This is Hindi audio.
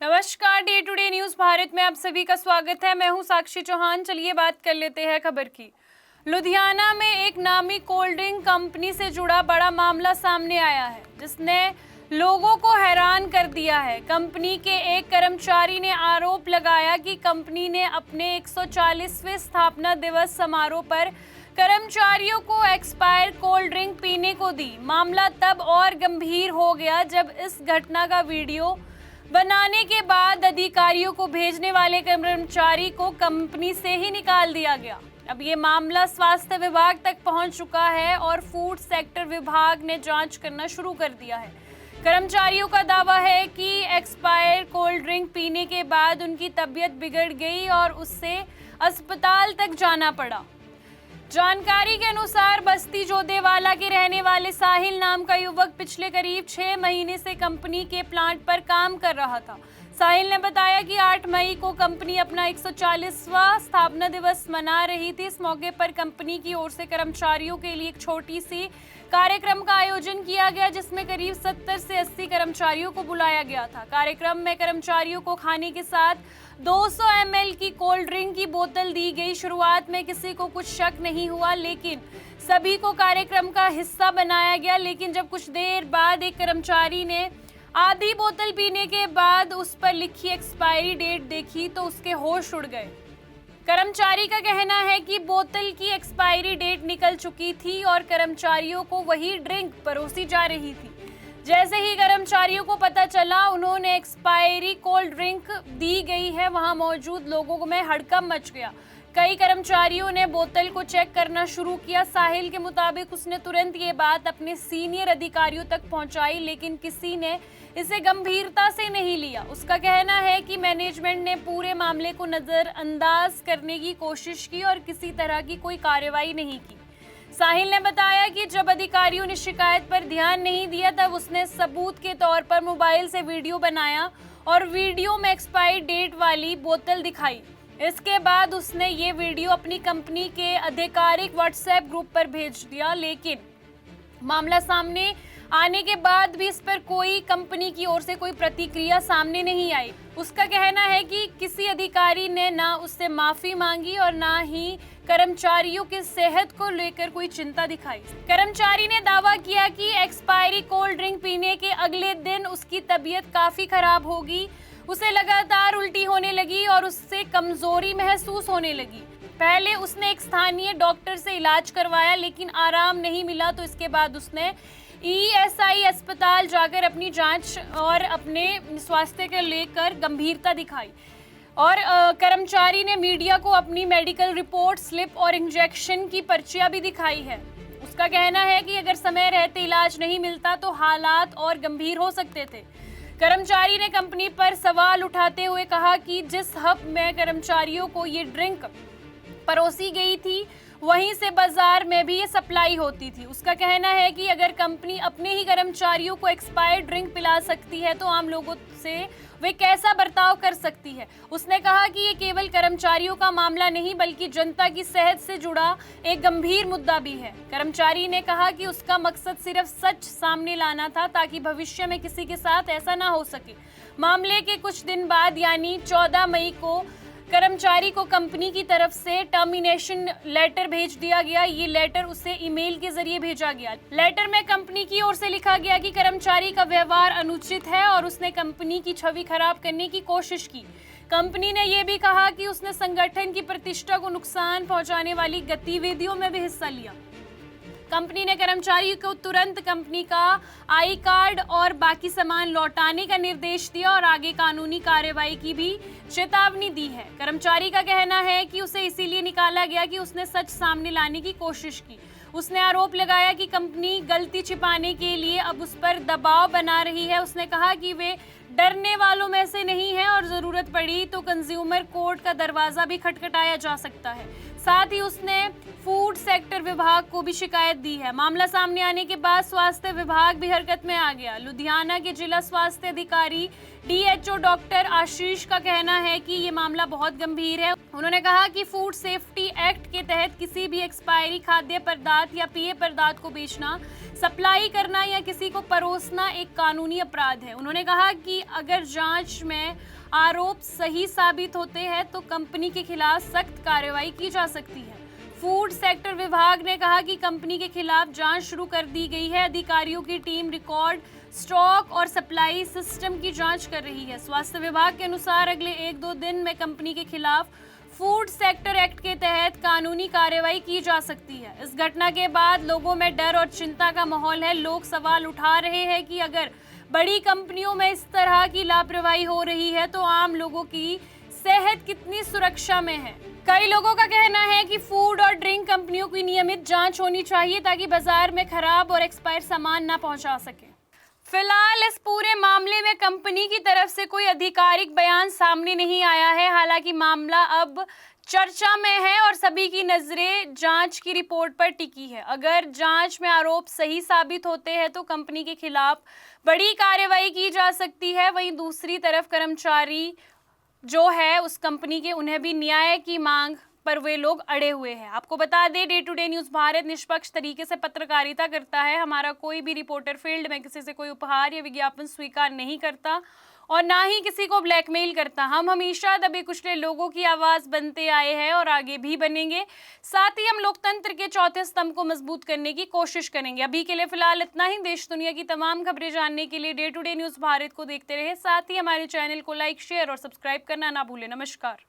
नमस्कार, day to day news Bharat में आप सभी का स्वागत है। मैं हूं साक्षी चौहान। चलिए बात कर लेते हैं खबर की। लुधियाना में एक नामी कोल्ड ड्रिंक कंपनी से जुड़ा बड़ा मामला सामने आया है, जिसने लोगों को हैरान कर दिया है। कंपनी के एक कर्मचारी ने आरोप लगाया कि कंपनी ने अपने 140वें स्थापना दिवस समारोह पर कर्मचारियों को एक्सपायर कोल्ड ड्रिंक पीने को दी। मामला तब और गंभीर हो गया जब इस घटना का वीडियो बनाने के बाद अधिकारियों को भेजने वाले कर्मचारी को कंपनी से ही निकाल दिया गया। अब ये मामला स्वास्थ्य विभाग तक पहुंच चुका है और फूड सेक्टर विभाग ने जांच करना शुरू कर दिया है। कर्मचारियों का दावा है कि एक्सपायर कोल्ड ड्रिंक पीने के बाद उनकी तबीयत बिगड़ गई और उससे अस्पताल तक जाना पड़ा। जानकारी के अनुसार बस्ती जोदेवाला के रहने वाले साहिल नाम का युवक पिछले करीब 6 महीने से कंपनी के प्लांट पर काम कर रहा था। साहिल ने बताया कि 8 मई को कंपनी अपना 140वां स्थापना दिवस मना रही थी। इस मौके पर कंपनी की ओर से कर्मचारियों के लिए एक छोटी सी कार्यक्रम का आयोजन किया गया, जिसमें करीब 70 से 80 कर्मचारियों को बुलाया गया था। कार्यक्रम में कर्मचारियों को खाने के साथ 200 ml की कोल्ड ड्रिंक की बोतल दी गई। शुरुआत में किसी को कुछ शक नहीं हुआ, लेकिन सभी को कार्यक्रम का हिस्सा बनाया गया। लेकिन जब कुछ देर बाद एक कर्मचारी ने आधी बोतल पीने के बाद उस पर लिखी एक्सपायरी डेट देखी तो उसके होश उड़ गए। कर्मचारी का कहना है कि बोतल की एक्सपायरी डेट निकल चुकी थी और कर्मचारियों को वही ड्रिंक परोसी जा रही थी। जैसे ही कर्मचारियों को पता चला उन्होंने एक्सपायरी कोल्ड ड्रिंक दी गई है, वहां मौजूद लोगों में हड़कंप मच गया। कई कर्मचारियों ने बोतल को चेक करना शुरू किया। साहिल के मुताबिक उसने तुरंत ये बात अपने सीनियर अधिकारियों तक पहुंचाई, लेकिन किसी ने इसे गंभीरता से नहीं लिया। उसका कहना है कि मैनेजमेंट ने पूरे मामले को नजरअंदाज करने की कोशिश की और किसी तरह की कोई कार्रवाई नहीं की। साहिल ने बताया कि जब अधिकारियों ने शिकायत पर ध्यान नहीं दिया तब उसने सबूत के तौर पर मोबाइल से वीडियो बनाया और वीडियो में एक्सपायरी डेट वाली बोतल दिखाई। इसके बाद उसने ये वीडियो अपनी कंपनी के आधिकारिक व्हाट्सएप ग्रुप पर भेज दिया, लेकिन मामला सामने आने के बाद भी इस पर कोई कंपनी की ओर से कोई प्रतिक्रिया सामने नहीं आई। उसका कहना है कि किसी अधिकारी ने ना उससे माफी मांगी और ना ही कर्मचारियों की सेहत को लेकर कोई चिंता दिखाई। कर्मचारी ने दावा किया कि एक्सपायरी कोल्ड ड्रिंक पीने के अगले दिन उसकी तबीयत काफी खराब होगी। उसे लगातार उल्टी होने लगी और उससे कमजोरी महसूस होने लगी। पहले उसने एक स्थानीय डॉक्टर से इलाज करवाया, लेकिन आराम नहीं मिला, तो इसके बाद उसने ESI अस्पताल जाकर अपनी जांच और अपने स्वास्थ्य को लेकर गंभीरता दिखाई। और कर्मचारी ने मीडिया को अपनी मेडिकल रिपोर्ट स्लिप और इंजेक्शन की पर्चियां भी दिखाई है। उसका कहना है कि अगर समय रहते इलाज नहीं मिलता तो हालात और गंभीर हो सकते थे। कर्मचारी ने कंपनी पर सवाल उठाते हुए कहा कि जिस हब में कर्मचारियों को ये ड्रिंक परोसी गई थी वहीं से बाजार में भी ये सप्लाई होती थी। उसका कहना है कि अगर कंपनी अपने ही कर्मचारियों को एक्सपायर्ड ड्रिंक पिला सकती है तो आम लोगों से वे कैसा बर्ताव कर सकती है। उसने कहा कि ये केवल कर्मचारियों का मामला नहीं बल्कि जनता की सेहत से जुड़ा एक गंभीर मुद्दा भी है। कर्मचारी ने कहा कि उसका मकसद सिर्फ सच सामने लाना था ताकि भविष्य में किसी के साथ ऐसा ना हो सके। मामले के कुछ दिन बाद यानी 14 मई को कर्मचारी को कंपनी की तरफ से टर्मिनेशन लेटर भेज दिया गया। ये लेटर उसे ईमेल के जरिए भेजा गया। लेटर में कंपनी की ओर से लिखा गया कि कर्मचारी का व्यवहार अनुचित है और उसने कंपनी की छवि खराब करने की कोशिश की। कंपनी ने यह भी कहा कि उसने संगठन की प्रतिष्ठा को नुकसान पहुंचाने वाली गतिविधियों में भी हिस्सा लिया। कंपनी ने कर्मचारी को तुरंत कंपनी का आई कार्ड और बाकी सामान लौटाने का निर्देश दिया और आगे कानूनी कार्रवाई की भी चेतावनी दी है। कर्मचारी का कहना है कि उसे इसीलिए निकाला गया कि उसने सच सामने लाने की कोशिश की। उसने आरोप लगाया कि कंपनी गलती छिपाने के लिए अब उस पर दबाव बना रही है। उसने कहा कि वे डरने वालों में से नहीं है और जरूरत पड़ी तो कंज्यूमर कोर्ट का दरवाजा भी खटखटाया जा सकता है। साथ ही उसने फूड सेक्टर विभाग को भी शिकायत दी है। मामला सामने आने के बाद स्वास्थ्य विभाग भी हरकत में आ गया। लुधियाना के जिला स्वास्थ्य अधिकारी डीएचओ डॉक्टर आशीष का कहना है कि ये मामला बहुत गंभीर है। उन्होंने कहा कि फूड सेफ्टी एक्ट के तहत किसी भी एक्सपायरी खाद्य पदार्थ या पेय पदार्थ को बेचना, सप्लाई करना या किसी को परोसना एक कानूनी अपराध है। उन्होंने कहा कि अगर जांच में आरोप सही साबित होते हैं तो कंपनी के खिलाफ सख्त कार्रवाई की जा सकती है। फूड सेक्टर विभाग ने कहा कि कंपनी के खिलाफ जांच शुरू कर दी गई है। अधिकारियों की टीम रिकॉर्ड, स्टॉक और सप्लाई सिस्टम की जांच कर रही है। स्वास्थ्य विभाग के अनुसार अगले 1-2 दिन में कंपनी के खिलाफ फूड सेक्टर एक्ट के तहत कानूनी कार्रवाई की जा सकती है। इस घटना के बाद लोगों में डर और चिंता का माहौल है। लोग सवाल उठा रहे हैं कि अगर बड़ी कंपनियों में इस तरह की लापरवाही हो रही है तो आम लोगों की सेहत कितनी सुरक्षा में है। कई लोगों का कहना है कि फूड और ड्रिंक कंपनियों की नियमित जांच होनी चाहिए ताकि बाजार में खराब और एक्सपायर सामान ना पहुंचा सके। फिलहाल इस पूरे मामले में कंपनी की तरफ से कोई आधिकारिक बयान सामने नहीं आया है। हालांकि मामला अब चर्चा में है और सभी की नजरें जांच की रिपोर्ट पर टिकी है। अगर जांच में आरोप सही साबित होते हैं तो कंपनी के खिलाफ बड़ी कार्रवाई की जा सकती है। वहीं दूसरी तरफ कर्मचारी जो है उस कंपनी के, उन्हें भी न्याय की मांग पर वे लोग अड़े हुए हैं। आपको बता दें, day to day news Bharat निष्पक्ष तरीके से पत्रकारिता करता है। हमारा कोई भी रिपोर्टर फील्ड में किसी से कोई उपहार या विज्ञापन स्वीकार नहीं करता और ना ही किसी को ब्लैकमेल करता। हम हमेशा दबे कुचले लोगों की आवाज़ बनते आए हैं और आगे भी बनेंगे। साथ ही हम लोकतंत्र के चौथे स्तंभ को मजबूत करने की कोशिश करेंगे। अभी के लिए फिलहाल इतना ही। देश दुनिया की तमाम खबरें जानने के लिए day to day news Bharat को देखते रहे। साथ ही हमारे चैनल को लाइक, शेयर और सब्सक्राइब करना ना भूलें। नमस्कार।